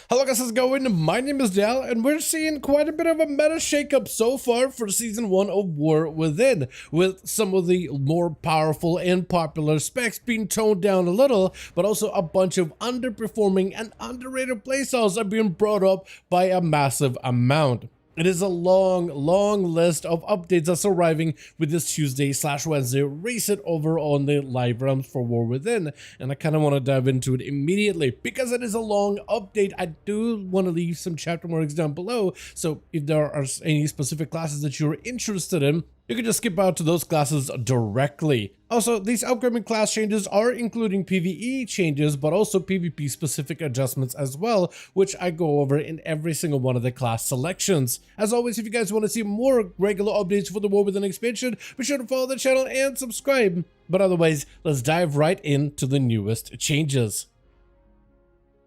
Hello guys, how's it going? My name is Dal, and we're seeing quite a bit of a meta shakeup so far for Season 1 of War Within, with some of the more powerful and popular specs being toned down a little, but also a bunch of underperforming and underrated playstyles are being brought up by a massive amount. It is a long list of updates that's arriving with this Tuesday/Wednesday reset over on the live realms for War Within, and I kind of want to dive into it immediately because it is a long update. I do want to leave some chapter marks down below, so if there are any specific classes that you're interested in, you can just skip out to those classes directly. Also, these upcoming class changes are including PvE changes, but also PvP specific adjustments as well, which I go over in every single one of the class selections. As always, if you guys want to see more regular updates for the War Within expansion, be sure to follow the channel and subscribe. But otherwise, let's dive right into the newest changes.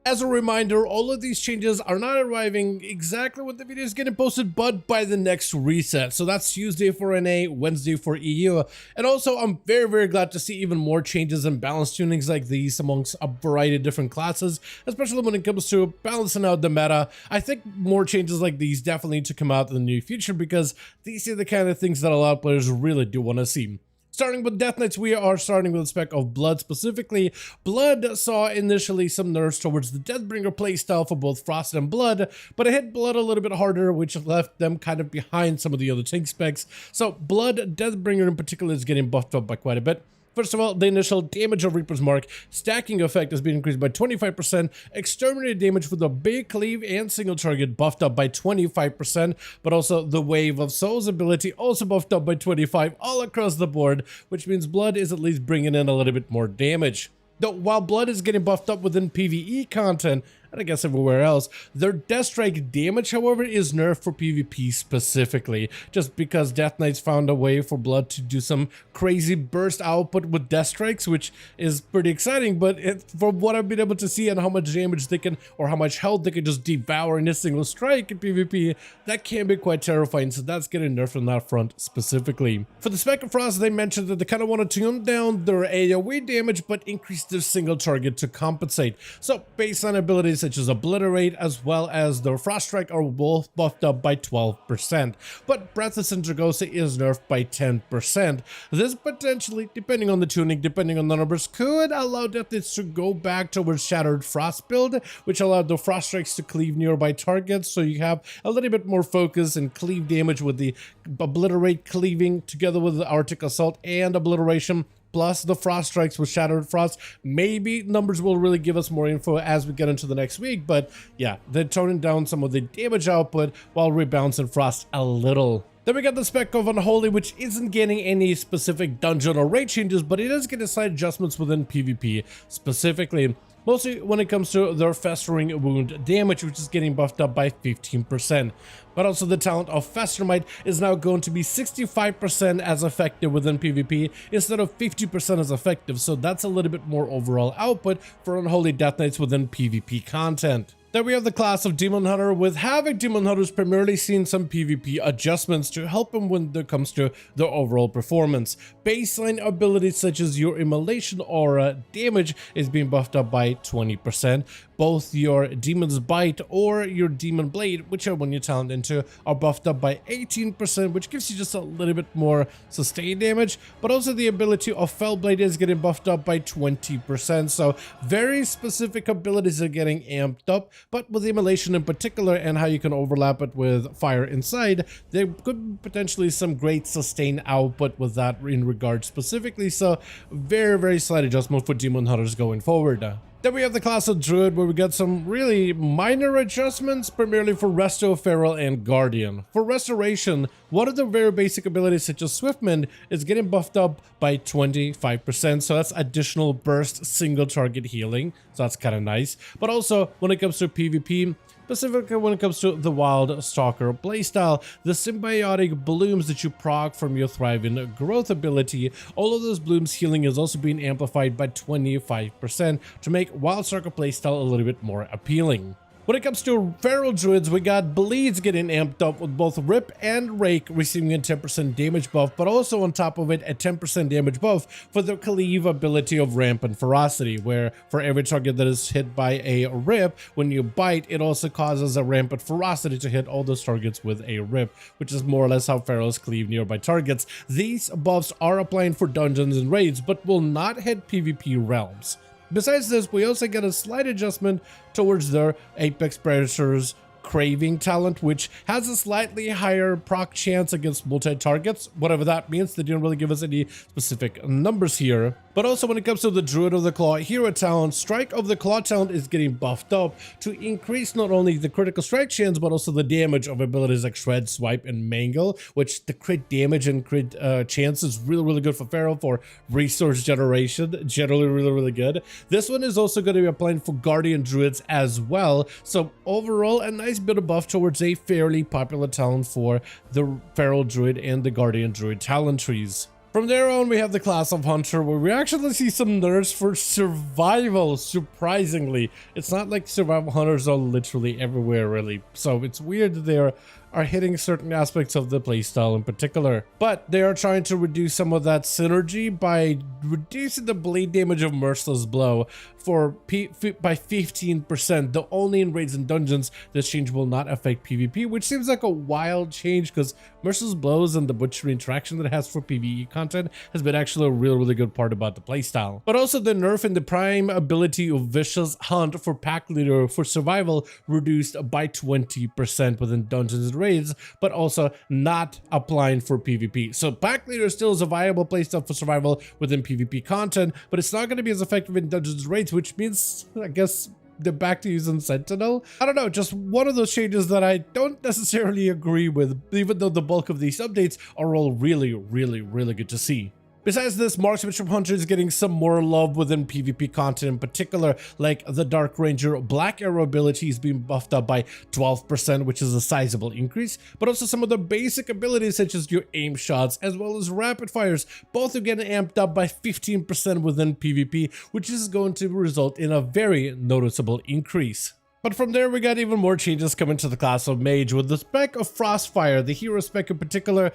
As a reminder, all of these changes are not arriving exactly when the video is getting posted, but by the next reset. So that's Tuesday for NA, Wednesday for EU. And also, I'm very glad to see even more changes and balance tunings like these amongst a variety of different classes, especially when it comes to balancing out the meta. I think more changes like these definitely need to come out in the near future because these are the kind of things that a lot of players really do want to see. Starting with Death Knights, we are starting with a spec of Blood specifically. Blood saw initially some nerfs towards the Deathbringer playstyle for both Frost and Blood, but it hit Blood a little bit harder, which left them kind of behind some of the other tank specs. So Blood, Deathbringer in particular, is getting buffed up by quite a bit. First of all, the initial damage of Reaper's Mark stacking effect has been increased by 25%, exterminated damage for the big cleave and single target buffed up by 25%, but also the Wave of Souls ability also buffed up by 25% all across the board, which means Blood is at least bringing in a little bit more damage. Though while Blood is getting buffed up within PvE content, and I guess everywhere else, their Death Strike damage, however, is nerfed for PvP specifically, just because Death Knights found a way for Blood to do some crazy burst output with Death Strikes, which is pretty exciting, but from what I've been able to see and how much damage they can, or how much health they can just devour in a single strike in PvP, that can be quite terrifying, so that's getting nerfed on that front specifically. For the Spec of Frost, they mentioned that they kind of want to tune down their AoE damage, but increase their single target to compensate. So baseline abilities such as Obliterate as well as the Frost Strike are both buffed up by 12%, but Breath of Sindragosa is nerfed by 10%. This potentially, depending on the tuning, depending on the numbers, could allow Death Knights to go back towards Shattered Frost build, which allowed the Frost Strikes to cleave nearby targets, so you have a little bit more focus and cleave damage with the Obliterate cleaving together with the Arctic Assault and Obliteration, plus the Frost Strikes with Shattered Frost. Maybe numbers will really give us more info as we get into the next week, but yeah, they're toning down some of the damage output while rebalancing Frost a little. Then we got the spec of Unholy, which isn't getting any specific dungeon or raid changes, but it is getting slight adjustments within PvP, specifically mostly when it comes to their Festering Wound damage, which is getting buffed up by 15%. But also the talent of Festermite is now going to be 65% as effective within PvP instead of 50% as effective, so that's a little bit more overall output for Unholy Death Knights within PvP content. Then we have the class of Demon Hunter, with Havoc Demon Hunters primarily seeing some PvP adjustments to help them when it comes to their overall performance. Baseline abilities such as your Immolation Aura damage is being buffed up by 20%. Both your Demon's Bite or your Demon Blade, whichever one you talent into, are buffed up by 18%, which gives you just a little bit more sustained damage, but also the ability of Fell Blade is getting buffed up by 20%, so very specific abilities are getting amped up. But with Immolation in particular and how you can overlap it with Fire Inside, there could be potentially some great sustained output with that in regard specifically, so very slight adjustment for Demon Hunters going forward. Then we have the class of Druid, where we got some really minor adjustments, primarily for Resto, Feral, and Guardian. For Restoration, one of the very basic abilities such as Swiftmend is getting buffed up by 25%, so that's additional burst single target healing, so that's kind of nice. But also, when it comes to PvP, specifically when it comes to the Wild Stalker playstyle, the symbiotic blooms that you proc from your Thriving Growth ability, all of those blooms healing is also being amplified by 25% to make Wild Stalker playstyle a little bit more appealing. When it comes to feral druids, we got bleeds getting amped up with both Rip and Rake receiving a 10% damage buff, but also on top of it a 10% damage buff for the cleave ability of Rampant Ferocity, where for every target that is hit by a Rip, when you bite, it also causes a Rampant Ferocity to hit all those targets with a Rip, which is more or less how ferals cleave nearby targets. These buffs are applying for dungeons and raids, but will not hit PvP realms. Besides this, we also get a slight adjustment towards their Apex Predator's Craving talent, which has a slightly higher proc chance against multi-targets. Whatever that means, they didn't really give us any specific numbers here. But also when it comes to the Druid of the Claw hero talent, Strike of the Claw talent is getting buffed up to increase not only the critical strike chance, but also the damage of abilities like Shred, Swipe, and Mangle, which the crit damage and crit chance is really good for Feral for resource generation. Generally really good. This one is also going to be applying for Guardian Druids as well. So overall, a nice bit of buff towards a fairly popular talent for the Feral Druid and the Guardian Druid talent trees. From there on, we have the class of Hunter, where we actually see some nerfs for survival, surprisingly. It's not like survival hunters are literally everywhere, really. So it's weird that they are hitting certain aspects of the playstyle in particular. But they are trying to reduce some of that synergy by reducing the bleed damage of Merciless Blow by 15%, though only in raids and dungeons. This change will not affect PvP, which seems like a wild change because Merciless Blows and the butchery interaction that it has for PvE content has been actually a really good part about the playstyle. But also the nerf in the prime ability of Vicious Hunt for Pack Leader for survival reduced by 20% within dungeons and raids, but also not applying for PvP. So Pack Leader still is a viable playstyle for survival within PvP content, but it's not going to be as effective in dungeons and raids, which means, I guess, they're back to using Sentinel. I don't know, just one of those changes that I don't necessarily agree with, even though the bulk of these updates are all really good to see. Besides this, Marksmanship Hunter is getting some more love within PvP content in particular, like the Dark Ranger Black Arrow ability is being buffed up by 12%, which is a sizable increase, but also some of the basic abilities such as your aim shots as well as rapid fires, both are getting amped up by 15% within PvP, which is going to result in a very noticeable increase. But from there, we got even more changes coming to the class of Mage, with the spec of Frostfire, the hero spec in particular,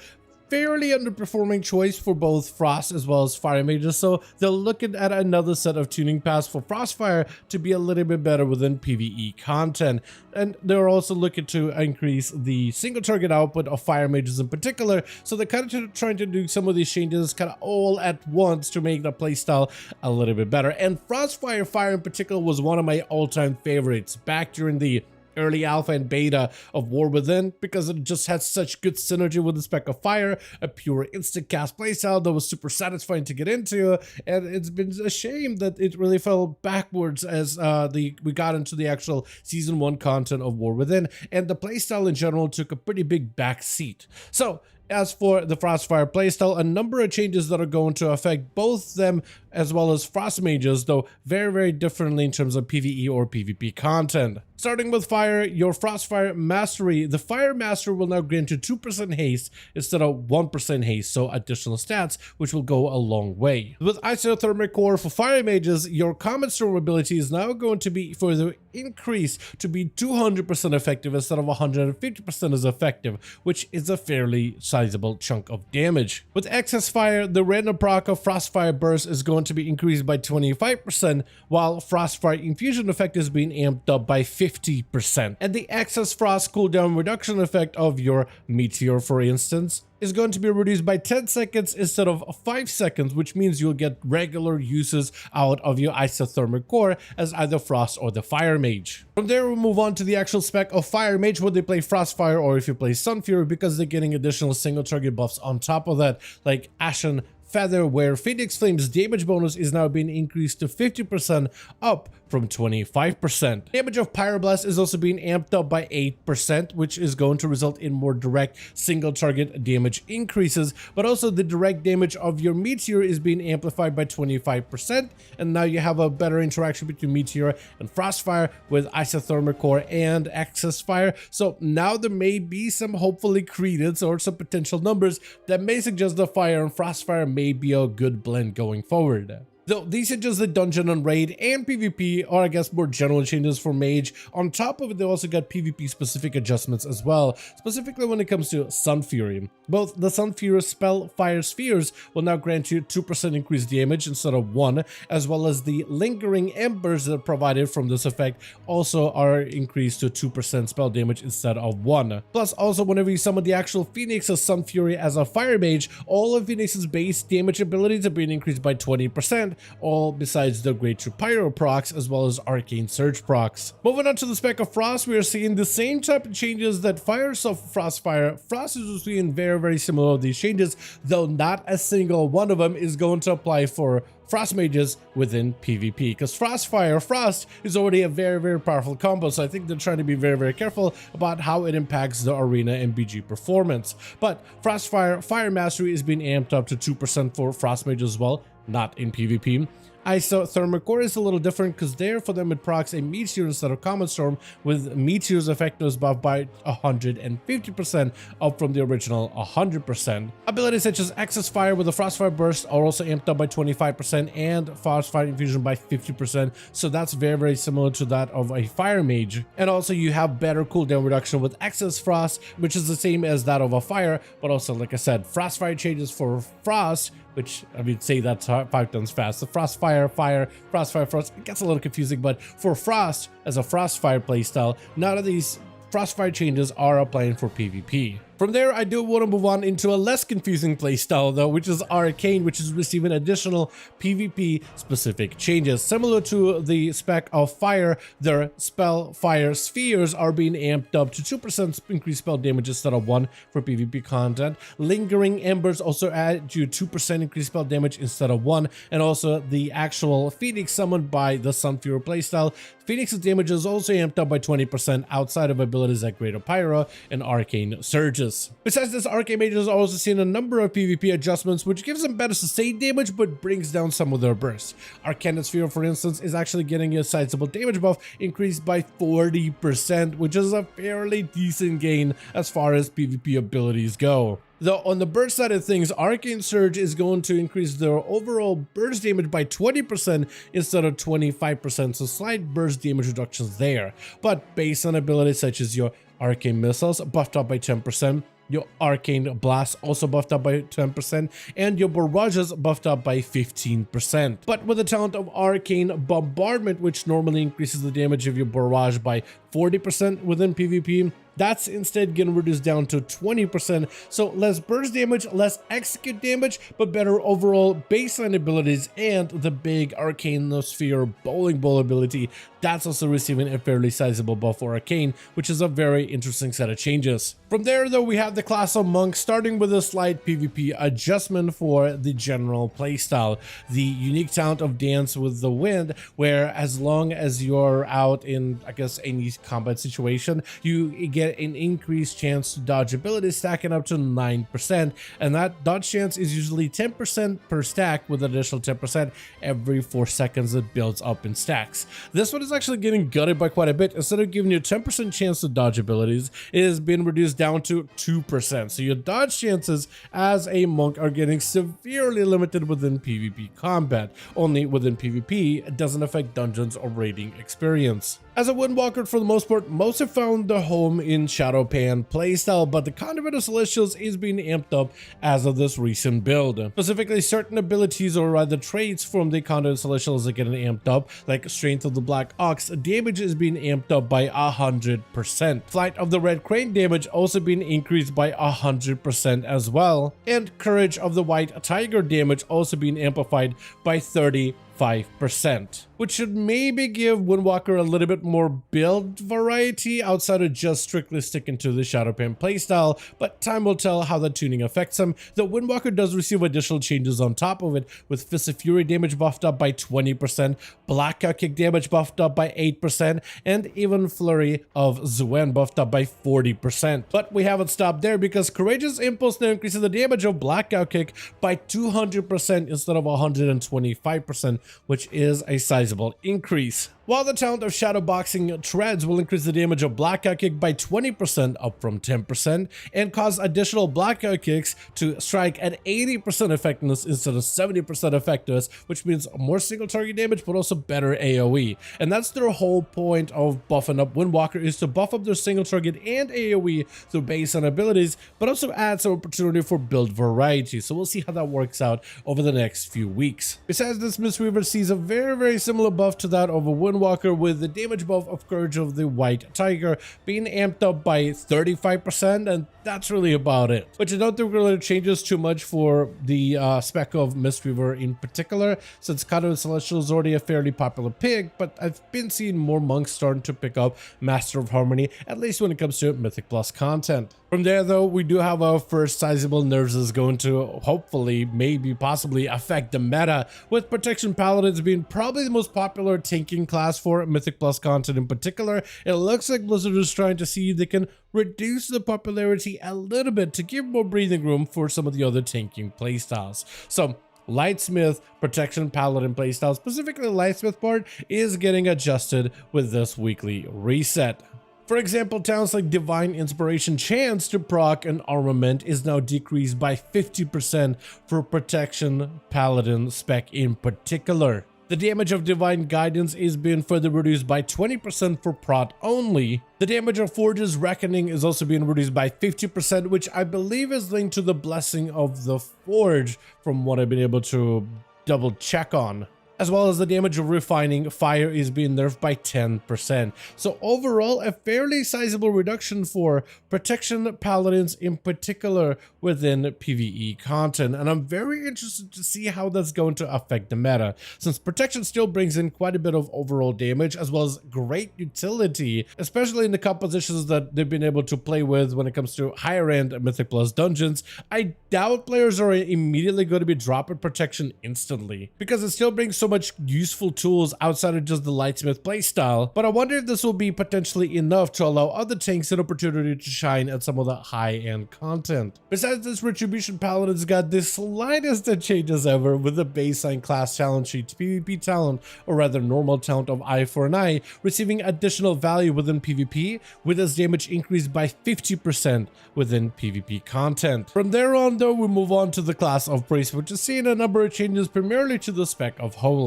fairly underperforming choice for both Frost as well as Fire Mages, so they're looking at another set of tuning paths for Frostfire to be a little bit better within PvE content. And they're also looking to increase the single target output of Fire Mages in particular, so they're kind of trying to do some of these changes kind of all at once to make the playstyle a little bit better. And Frostfire Fire in particular was one of my all-time favorites back during the early alpha and beta of War Within, because it just had such good synergy with the spec of Fire, a pure instant cast playstyle that was super satisfying to get into, and it's been a shame that it really fell backwards as we got into the actual Season 1 content of War Within, and the playstyle in general took a pretty big back seat. So as for the Frostfire playstyle, a number of changes that are going to affect both them as well as Frost Mages, though very differently in terms of PvE or PvP content. Starting with Fire, your Frostfire Mastery, the Fire Master will now grant you 2% haste instead of 1% haste, so additional stats, which will go a long way. With Isothermic Core for Fire Mages, your Comet Storm ability is now going to be further increased to be 200% effective instead of 150% as effective, which is a fairly sizable chunk of damage. With Excess Fire, the random proc of Frostfire Burst is going to be increased by 25%, while Frostfire Infusion effect is being amped up by 50%. And the Excess Frost cooldown reduction effect of your Meteor, for instance, is going to be reduced by 10 seconds instead of 5 seconds, which means you'll get regular uses out of your Isothermic Core as either Frost or the Fire Mage. From there, we'll move on to the actual spec of Fire Mage, whether they play Frostfire or if you play Sun Fury, because they're getting additional single target buffs on top of that, like Ashen Feather, where Phoenix Flame's damage bonus is now being increased to 50%, up from 25%. Damage of Pyroblast is also being amped up by 8%, which is going to result in more direct single target damage increases, but also the direct damage of your Meteor is being amplified by 25%, and now you have a better interaction between Meteor and Frostfire with Isothermic Core and Excess Fire. So now there may be some hopefully credence or some potential numbers that may suggest the Fire and Frostfire may be a good blend going forward. Though these are just the dungeon and raid and PvP are, I guess, more general changes for Mage. On top of it, they also got PvP specific adjustments as well, specifically when it comes to Sun Fury. Both the Sun Fury spell Fire Spheres will now grant you 2% increased damage instead of 1, as well as the Lingering Embers that are provided from this effect also are increased to 2% spell damage instead of 1. Plus, also whenever you summon the actual Phoenix of Sun Fury as a Fire Mage, all of Phoenix's base damage abilities are being increased by 20%, all besides the Great True Pyro procs as well as Arcane Surge procs. Moving on to the spec of Frost, we are seeing the same type of changes that Fire saw for Frostfire. Frost is seeing very similar to these changes, though not a single one of them is going to apply for Frost mages within PvP, because Frostfire Frost is already a very powerful combo, so I think they're trying to be very careful about how it impacts the arena and BG performance. But Frostfire Fire Mastery is being amped up to 2% for Frost mages as well, not in PvP. Isothermic Core is a little different because there for them it procs a Meteor instead of Comet Storm, with Meteor's effectiveness buffed by 150% up from the original 100%. Abilities such as Excess Fire with the Frostfire Burst are also amped up by 25% and Frostfire Infusion by 50%, so that's very similar to that of a Fire Mage. And also you have better cooldown reduction with Excess Frost, which is the same as that of a Fire, but also like I said, Frostfire changes for Frost, which I would say that's 5 times fast. The Frostfire, Fire, Frostfire, Frost, it gets a little confusing, but for Frost, as a Frostfire playstyle, none of these Frostfire changes are applying for PvP. From there, I do want to move on into a less confusing playstyle though, which is Arcane, which is receiving additional PvP specific changes. Similar to the spec of Fire, their spell Fire Spheres are being amped up to 2% increased spell damage instead of 1 for PvP content. Lingering Embers also add you 2% increased spell damage instead of 1, and also the actual Phoenix summoned by the Sun Fury playstyle. Phoenix's damage is also amped up by 20% outside of abilities like Greater Pyro and Arcane Surges. Besides this, Arcane Mages are also seeing a number of PvP adjustments, which gives them better sustained damage but brings down some of their bursts. Arcane Sphere, for instance, is actually getting a sizable damage buff increased by 40%, which is a fairly decent gain as far as PvP abilities go. Though on the burst side of things, Arcane Surge is going to increase their overall burst damage by 20% instead of 25%, so slight burst damage reductions there. But based on abilities such as your Arcane Missiles buffed up by 10%, your Arcane Blast also buffed up by 10%, and your Barrages buffed up by 15%. But with the talent of Arcane Bombardment, which normally increases the damage of your barrage by 40% within PvP, that's instead getting reduced down to 20%, so less burst damage, less execute damage, but better overall baseline abilities, and the big Arcane Sphere Bowling Ball ability, that's also receiving a fairly sizable buff for Arcane, which is a very interesting set of changes. From there though, we have the class of Monk, starting with a slight PvP adjustment for the general playstyle. The unique talent of Dance with the Wind, where as long as you're out in, I guess, any combat situation, you get an increased chance to dodge abilities, stacking up to 9%, and that dodge chance is usually 10% per stack, with an additional 10% every 4 seconds that builds up in stacks. This one is actually getting gutted by quite a bit. Instead of giving you a 10% chance to dodge abilities, it has been reduced down to 2%, so your dodge chances as a monk are getting severely limited within PvP combat. Only within PvP, it doesn't affect dungeons or raiding experience. As a Windwalker, for the most part, most have found their home in Shadowpan playstyle, but the Conduit of Celestials is being amped up as of this recent build. Specifically, certain abilities or rather traits from the Conduit of Celestials are getting amped up, like Strength of the Black Ox damage is being amped up by 100%. Flight of the Red Crane damage also being increased by 100% as well, and Courage of the White Tiger damage also being amplified by 35%, which should maybe give Windwalker a little bit more build variety outside of just strictly sticking to the Shadowpan playstyle, but time will tell how the tuning affects him. The Windwalker does receive additional changes on top of it, with Fist of Fury damage buffed up by 20%, Blackout Kick damage buffed up by 8%, and even Flurry of Zuen buffed up by 40%. But we haven't stopped there, because Courageous Impulse now increases the damage of Blackout Kick by 200% instead of 125%, which is a sizable increase. while the talent of Shadowboxing Treads will increase the damage of Blackout Kick by 20% up from 10% and cause additional Blackout Kicks to strike at 80% effectiveness instead of 70% effectiveness, which means more single target damage but also better AoE. And that's their whole point of buffing up Windwalker, is to buff up their single target and AoE through base and abilities, but also add some opportunity for build variety. So we'll see how that works out over the next few weeks. Besides this, Mistweaver sees a very similar buff to that of a Windwalker, with the damage buff of Courage of the White Tiger being amped up by 35%, and that's really about it. Which I don't think really changes too much for the spec of Mistweaver in particular, since Kato and Celestial is already a fairly popular pick, but I've been seeing more monks starting to pick up Master of Harmony, at least when it comes to Mythic Plus content. From there though, we do have our first sizable nerfs that's going to hopefully, maybe, possibly affect the meta, with Protection Paladins being probably the most popular tanking class for Mythic Plus content in particular. It looks like Blizzard is trying to see if they can reduce the popularity a little bit to give more breathing room for some of the other tanking playstyles. So Lightsmith, Protection Paladin playstyle, specifically Lightsmith part, is getting adjusted with this weekly reset. For example, talents like Divine Inspiration chance to proc an armament is now decreased by 50% for Protection Paladin spec in particular. The damage of Divine Guidance is being further reduced by 20% for prot only. The damage of Forge's Reckoning is also being reduced by 50%, which I believe is linked to the Blessing of the Forge, from what I've been able to double check on. As well as the damage of Refining Fire is being nerfed by 10%. So overall, a fairly sizable reduction for Protection Paladins in particular within PvE content. And I'm very interested to see how that's going to affect the meta, since Protection still brings in quite a bit of overall damage as well as great utility, especially in the compositions that they've been able to play with when it comes to higher end Mythic Plus dungeons. I doubt players are immediately going to be dropping Protection instantly, because it still brings so much useful tools outside of just the Lightsmith playstyle, but I wonder if this will be potentially enough to allow other tanks an opportunity to shine at some of the high-end content. Besides this, Retribution Paladins got the slightest of changes ever, with the baseline class talent sheet, PvP talent, or rather normal talent of Eye for an Eye, receiving additional value within PvP, with its damage increased by 50% within PvP content. From there on though, we move on to the class of Priest, which is seeing a number of changes primarily to the spec of Holy.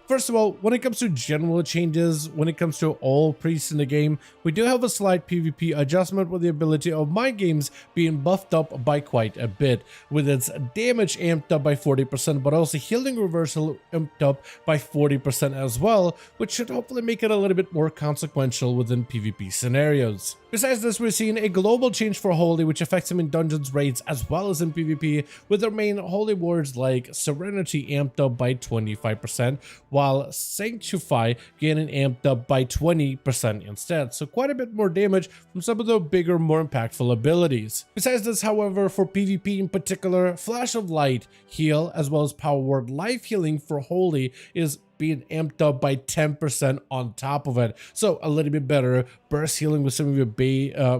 First of all, when it comes to general changes, when it comes to all priests in the game, we do have a slight PvP adjustment with the ability of Mind Games being buffed up by quite a bit, with its damage amped up by 40%, but also healing reversal amped up by 40% as well, which should hopefully make it a little bit more consequential within PvP scenarios. Besides this, we're seeing a global change for Holy, which affects him in dungeons, raids, as well as in PvP, with their main Holy words like Serenity amped up by 25%, while Sanctify getting amped up by 20% instead, so quite a bit more damage from some of the bigger, more impactful abilities. Besides this, however, for PvP in particular, Flash of Light, Heal, as well as Power Word Life Healing for Holy is being amped up by 10% on top of it, so a little bit better burst healing with some of your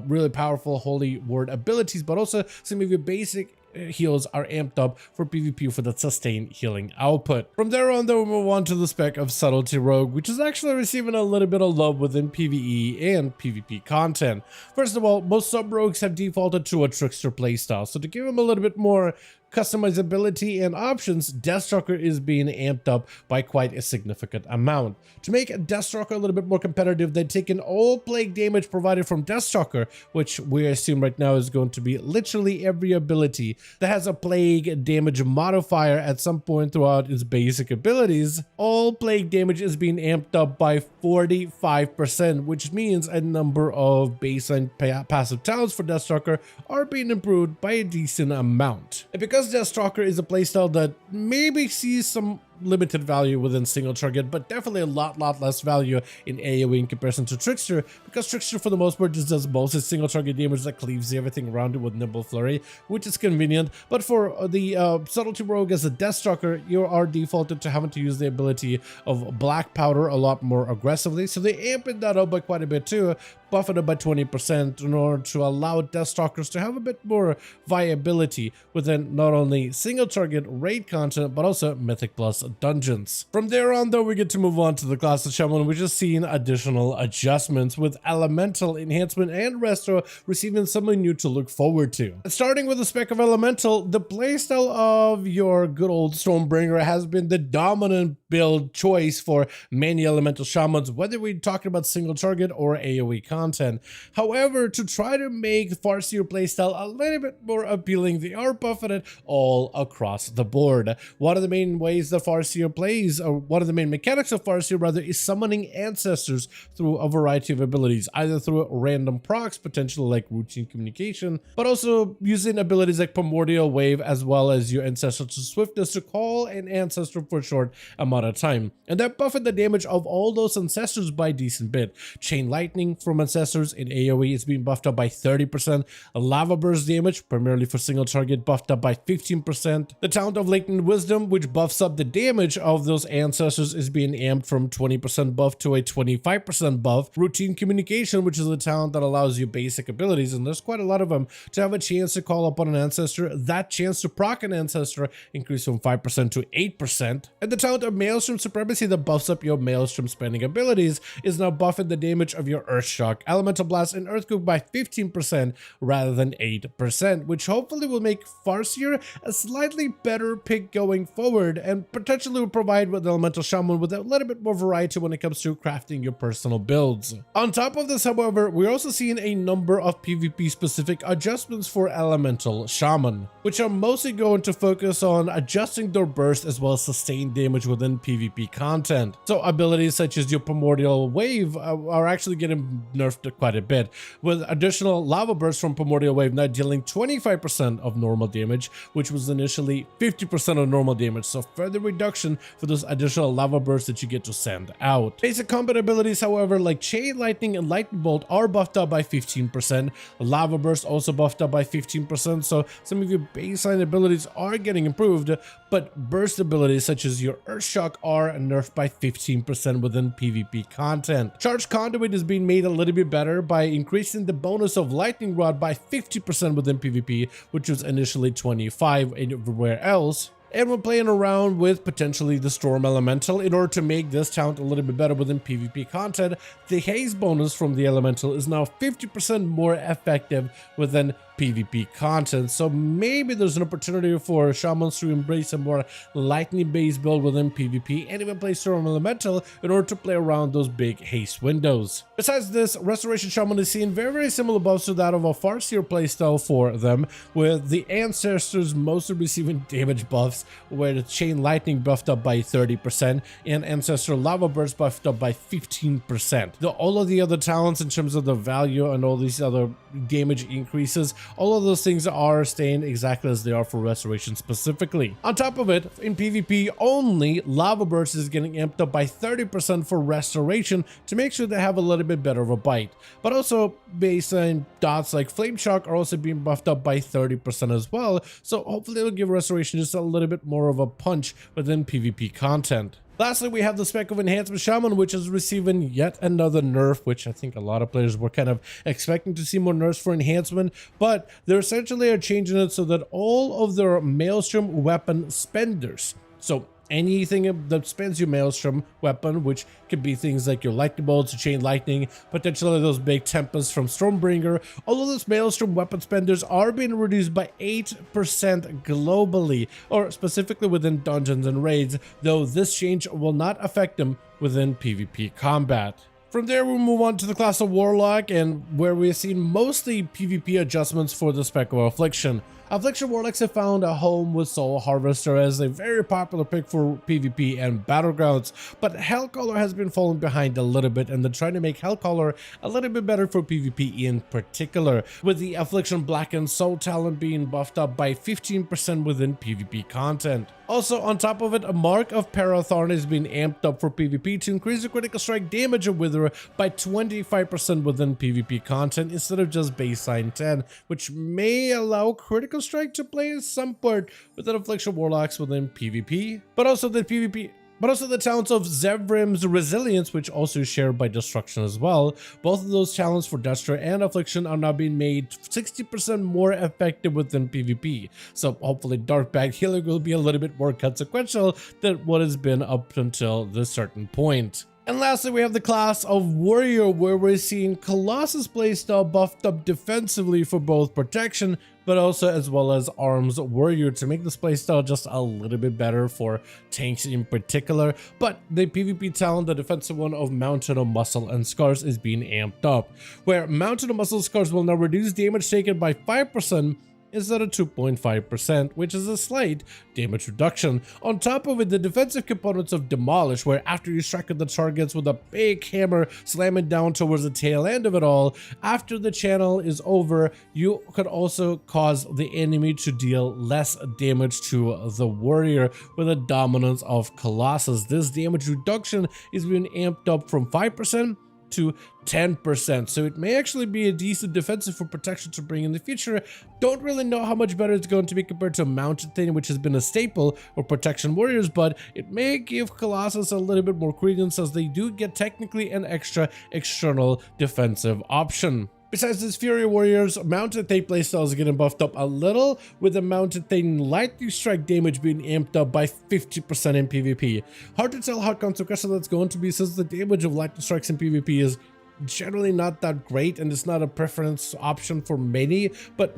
really powerful Holy Word abilities, but also some of your basic heals are amped up for PvP for that sustained healing output. From there on though, we move on to the spec of Subtlety Rogue, which is actually receiving a little bit of love within PvE and PvP content. First of all, most sub-rogues have defaulted to a Trickster playstyle, so to give them a little bit more customizability and options, Deathstalker is being amped up by quite a significant amount. To make Deathstalker a little bit more competitive, they've taken all plague damage provided from Deathstalker, which we assume right now is going to be literally every ability that has a plague damage modifier at some point throughout its basic abilities. All plague damage is being amped up by 45%, which means a number of baseline passive talents for Deathstalker are being improved by a decent amount. And because Deathstalker is a playstyle that maybe sees some limited value within single target, but definitely a lot less value in AoE in comparison to Trickster, because Trickster for the most part just does most its single target damage that cleaves everything around it with Nimble Flurry, which is convenient. But for the Subtlety Rogue as a Deathstalker, you are defaulted to having to use the ability of Black Powder a lot more aggressively, so they amped that up by quite a bit too, buff it up by 20% in order to allow Deathstalkers to have a bit more viability within not only single target raid content, but also Mythic Plus dungeons. From there on though, we get to move on to the class of Shaman, which is seeing additional adjustments with Elemental Enhancement and Resto receiving something new to look forward to. Starting with the spec of Elemental, the playstyle of your good old Stormbringer has been the dominant build choice for many Elemental Shamans, whether we're talking about single target or AoE content. However, to try to make Farseer playstyle a little bit more appealing, they are buffing it all across the board. One of the main ways that Farseer plays, or one of the main mechanics of Farseer rather, is summoning ancestors through a variety of abilities, either through random procs, potentially like routine communication, but also using abilities like Primordial Wave as well as your ancestral swiftness to call an ancestor for a short amount of time. And that buffing the damage of all those ancestors by a decent bit. Chain Lightning from ancestors in AoE is being buffed up by 30%. Lava Burst damage, primarily for single target, buffed up by 15%. The Talent of Latent Wisdom, which buffs up the damage of those ancestors, is being amped from 20% buff to a 25% buff. Routine Communication, which is a talent that allows you basic abilities, and there's quite a lot of them, to have a chance to call upon an ancestor. That chance to proc an ancestor increased from 5% to 8%. And the talent of Maelstrom Supremacy that buffs up your Maelstrom spending abilities is now buffing the damage of your Earthshock, Elemental Blast, and Earthquake by 15% rather than 8%, which hopefully will make Farseer a slightly better pick going forward and potentially will provide with Elemental Shaman with a little bit more variety when it comes to crafting your personal builds. On top of this, however, we're also seeing a number of PvP specific adjustments for Elemental Shaman, which are mostly going to focus on adjusting their burst as well as sustained damage within PvP content. So abilities such as your Primordial Wave are actually getting nerfed quite a bit, with additional Lava Burst from Primordial Wave now dealing 25% of normal damage, which was initially 50% of normal damage, so further reduction for those additional Lava Bursts that you get to send out. Basic combat abilities, however, like Chain Lightning and Lightning Bolt are buffed up by 15%. Lava Burst also buffed up by 15%, so some of your baseline abilities are getting improved, but burst abilities such as your Earthshock are nerfed by 15% within PvP content. Charge Conduit is being made a little bit better by increasing the bonus of Lightning Rod by 50% within PvP, which was initially 25% everywhere else. And we're playing around with potentially the Storm Elemental in order to make this talent a little bit better within PvP content. The Haze bonus from the Elemental is now 50% more effective within PvP content, so maybe there's an opportunity for Shamans to embrace a more lightning based build within PvP and even play Storm Elemental in order to play around those big haste windows. Besides this, Restoration Shaman is seeing very similar buffs to that of a Farseer playstyle for them, with the ancestors mostly receiving damage buffs, where the Chain Lightning buffed up by 30% and Ancestral Lava Burst buffed up by 15%. All of the other talents in terms of the value and all these other damage increases, all of those things are staying exactly as they are for Restoration specifically. On top of it, in PvP only, Lava Burst is getting amped up by 30% for Restoration to make sure they have a little bit better of a bite. But also, baseline dots like Flame Shock are also being buffed up by 30% as well, so hopefully it'll give Restoration just a little bit more of a punch within PvP content. Lastly, we have the spec of Enhancement Shaman, which is receiving yet another nerf, which I think a lot of players were kind of expecting to see more nerfs for enhancement, but they're essentially are changing it so that all of their Maelstrom weapon spenders, so anything that spends your Maelstrom weapon, which could be things like your Lightning Bolts, Chain Lightning, potentially those big Tempests from Stormbringer, all of those Maelstrom weapon spenders are being reduced by 8% globally, or specifically within dungeons and raids, though this change will not affect them within PvP combat. From there, we'll move on to the class of Warlock, and where we've seen mostly PvP adjustments for the spec of Affliction. Affliction Warlocks have found a home with Soul Harvester as a very popular pick for PvP and Battlegrounds, but Hellcaller has been falling behind a little bit, and they're trying to make Hellcaller a little bit better for PvP in particular, with the Affliction Blackened Soul talent being buffed up by 15% within PvP content. Also, on top of it, a Mark of Parathorn is being amped up for PvP to increase the critical strike damage of Witherer by 25% within PvP content instead of just baseline 10, which may allow critical strike to play some part within Affliction Warlocks within PvP. But also the PvP but also the talents of Zevrim's Resilience, which also is shared by Destruction as well. Both of those talents for Destroy and Affliction are now being made 60% more effective within PvP. So hopefully Dark Bag Healing will be a little bit more consequential than what has been up until this certain point. And lastly, we have the class of Warrior, where we're seeing Colossus playstyle buffed up defensively for both protection, but also as well as Arms Warrior to make this playstyle just a little bit better for tanks in particular. But the PvP talent, the defensive one of Mountain of Muscle and Scars, is being amped up, where Mountain of Muscle Scars will now reduce damage taken by 5%, instead of 2.5%, which is a slight damage reduction. On top of it, the defensive components of Demolish, where after you strike at the targets with a big hammer, slamming down towards the tail end of it all, after the channel is over, you could also cause the enemy to deal less damage to the warrior with a dominance of Colossus. This damage reduction is being amped up from 5% to 10%, so it may actually be a decent defensive for protection to bring in the future. Don't really know how much better it's going to be compared to Mounted Thing, which has been a staple for protection warriors, but it may give Colossus a little bit more credence, as they do get technically an extra external defensive option. Besides this, Fury Warriors Mounted Thing playstyle is getting buffed up a little, with the Mounted Thing lightning strike damage being amped up by 50% in PvP. Hard to tell how consequential that's going to be, since the damage of lightning strikes in PvP is generally not that great and it's not a preference option for many, but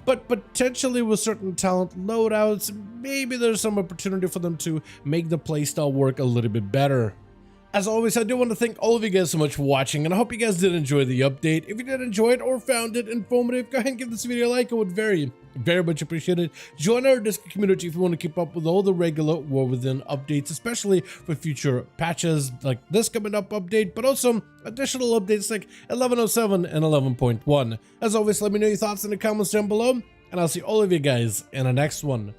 but potentially with certain talent loadouts, maybe there's some opportunity for them to make the playstyle work a little bit better. As always, I do want to thank all of you guys so much for watching, and I hope you guys did enjoy the update. If you did enjoy it or found it informative, go ahead and give this video a like. I would very much appreciate it. Join our Discord community if you want to keep up with all the regular War Within updates, especially for future patches like this coming up update, but also additional updates like 11.07 and 11.1. As always, let me know your thoughts in the comments down below, and I'll see all of you guys in the next one.